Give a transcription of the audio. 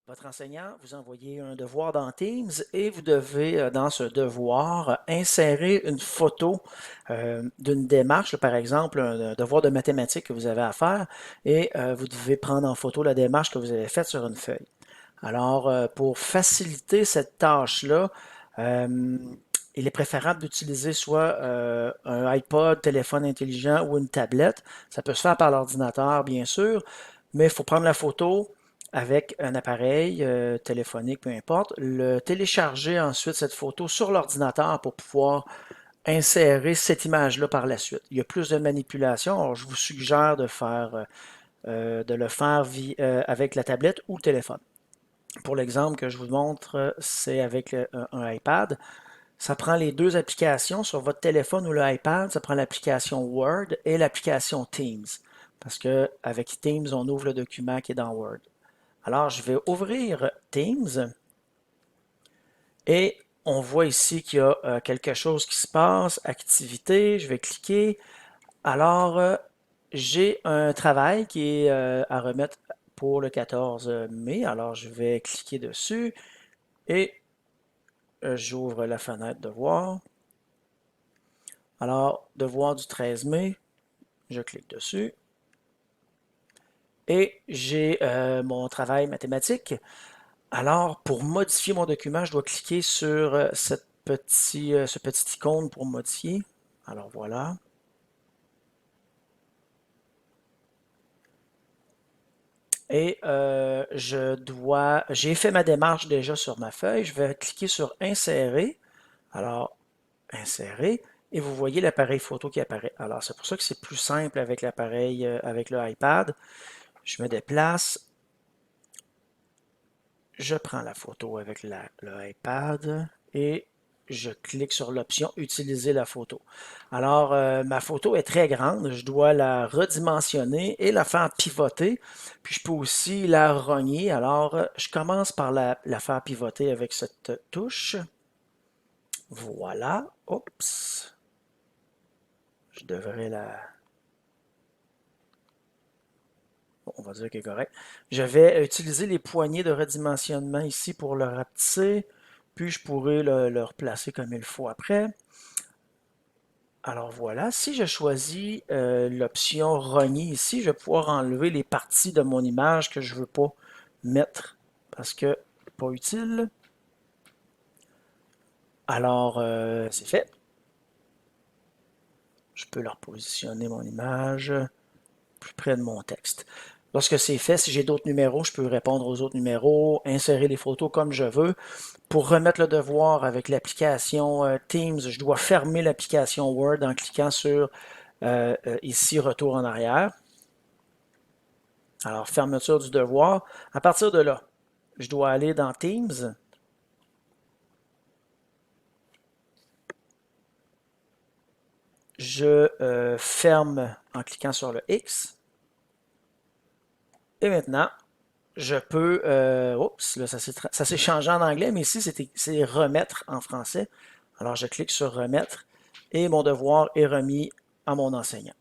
Votre enseignant vous envoyez un devoir dans Teams et vous devez, dans ce devoir, insérer une photo d'une démarche, par exemple, un devoir de mathématiques que vous avez à faire, et vous devez prendre en photo la démarche que vous avez faite sur une feuille. Alors, pour faciliter cette tâche-là, euh, il est préférable d'utiliser soit un iPod, téléphone intelligent ou une tablette. Ça peut se faire par l'ordinateur, bien sûr, mais il faut prendre la photo avec un appareil téléphonique, peu importe, le télécharger ensuite cette photo sur l'ordinateur pour pouvoir insérer cette image-là par la suite. Il y a plus de manipulation, alors je vous suggère de le faire avec la tablette ou le téléphone. Pour l'exemple que je vous montre, c'est avec un iPad. Ça prend les deux applications sur votre téléphone ou l'iPad. Ça prend l'application Word et l'application Teams. Parce que avec Teams, on ouvre le document qui est dans Word. Alors, je vais ouvrir Teams et on voit ici qu'il y a quelque chose qui se passe, activité, je vais cliquer. Alors, j'ai un travail qui est à remettre pour le 14 mai. Alors, je vais cliquer dessus et j'ouvre la fenêtre devoir. Alors, devoir du 13 mai, je clique dessus et j'ai mon travail mathématique. Alors, pour modifier mon document, je dois cliquer sur ce petit icône pour modifier. Alors voilà. Et j'ai fait ma démarche déjà sur ma feuille. Je vais cliquer sur Insérer. Alors, Insérer. Et vous voyez l'appareil photo qui apparaît. Alors, c'est pour ça que c'est plus simple avec l'appareil, avec le iPad. Je me déplace. Je prends la photo avec le iPad et je clique sur l'option Utiliser la photo. Alors, ma photo est très grande. Je dois la redimensionner et la faire pivoter. Puis, je peux aussi la rogner. Alors, je commence par la faire pivoter avec cette touche. Voilà. Oups. Je devrais la... Bon, on va dire qu'elle est correct. Je vais utiliser les poignées de redimensionnement ici pour le rapetisser. Puis je pourrai le replacer comme il faut après. Alors voilà, si je choisis l'option rogner ici, je vais pouvoir enlever les parties de mon image que je ne veux pas mettre parce que pas utile. Alors c'est fait. Je peux leur positionner mon image plus près de mon texte. Lorsque c'est fait, si j'ai d'autres numéros, je peux répondre aux autres numéros, insérer les photos comme je veux. Pour remettre le devoir avec l'application Teams, je dois fermer l'application Word en cliquant sur ici Retour en arrière. Alors, fermeture du devoir. À partir de là, je dois aller dans Teams. Je ferme en cliquant sur le X. Et maintenant, je peux... oups, là, ça s'est changé en anglais, mais ici, c'est remettre en français. Alors, je clique sur remettre et mon devoir est remis à mon enseignant.